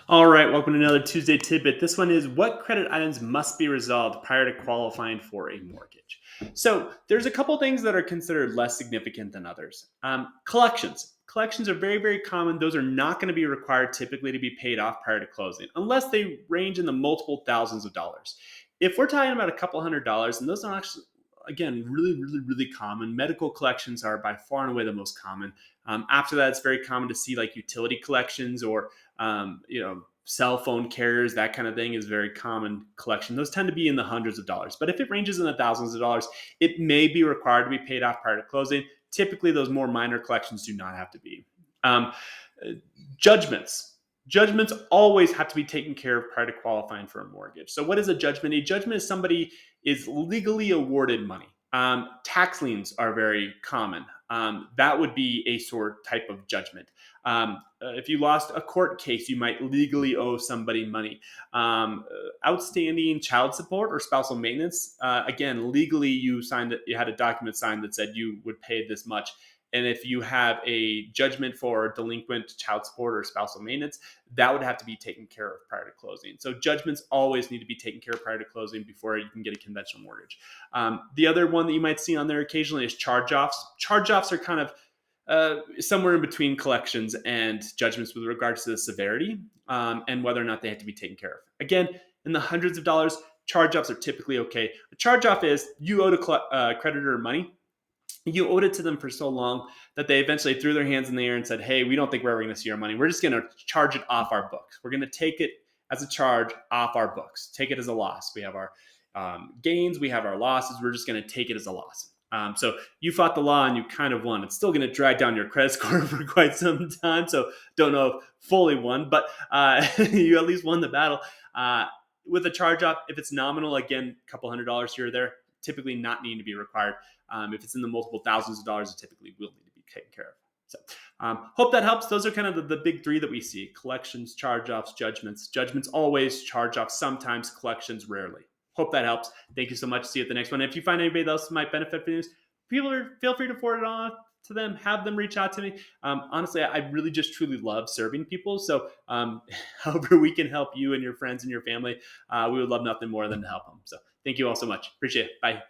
All right, welcome to another Tuesday Tidbit. This one is what credit items must be resolved prior to qualifying for a mortgage. So there's a couple things that are considered less significant than others. Collections. Collections are very, very common. Those are not going to be required typically to be paid off prior to closing, unless they range in the multiple thousands of dollars. If we're talking about a couple $100s, and those are actually, again, really, really, really common. Medical collections are by far and away the most common. After that, it's very common to see like utility collections or cell phone carriers, that kind of thing is very common collection. Those tend to be in the hundreds of dollars. But if it ranges in the thousands of dollars, it may be required to be paid off prior to closing. Typically, those more minor collections do not have to be. Um, Judgments. Judgments always have to be taken care of prior to qualifying for a mortgage. So, what is a judgment? A judgment is somebody is legally awarded money. Tax liens are very common. That would be a sort type of judgment. If you lost a court case, you might legally owe somebody money. Outstanding child support or spousal maintenance, again, legally you had a document signed that said you would pay this much. And if you have a judgment for delinquent child support or spousal maintenance, that would have to be taken care of prior to closing. So judgments always need to be taken care of prior to closing before you can get a conventional mortgage. The other one that you might see on there occasionally is charge-offs. Charge-offs are kind of somewhere in between collections and judgments with regards to the severity and whether or not they have to be taken care of. Again, in the hundreds of dollars, charge-offs are typically okay. A charge-off is you owed a creditor money. You owed it to them for so long that they eventually threw their hands in the air and said, hey, we don't think we're ever going to see our money. We're just going to charge it off our books. We're going to take it as a charge off our books, take it as a loss. We have our gains, we have our losses. We're just going to take it as a loss. So you fought the law and you kind of won. It's still going to drag down your credit score for quite some time. So don't know if fully won, but you at least won the battle. With a charge off, if it's nominal, again, a couple $100 here or there, typically not needing to be required. If it's in the multiple thousands of dollars, it typically will need to be taken care of. So hope that helps. Those are kind of the big three that we see: collections, charge-offs, judgments. Judgments always, charge-offs sometimes, collections rarely. Hope that helps. Thank you so much. See you at the next one. If you find anybody else who might benefit from this, feel free to forward it on to them. Have them reach out to me. Honestly, I really just truly love serving people. So however we can help you and your friends and your family, we would love nothing more than to help them. So thank you all so much. Appreciate it. Bye.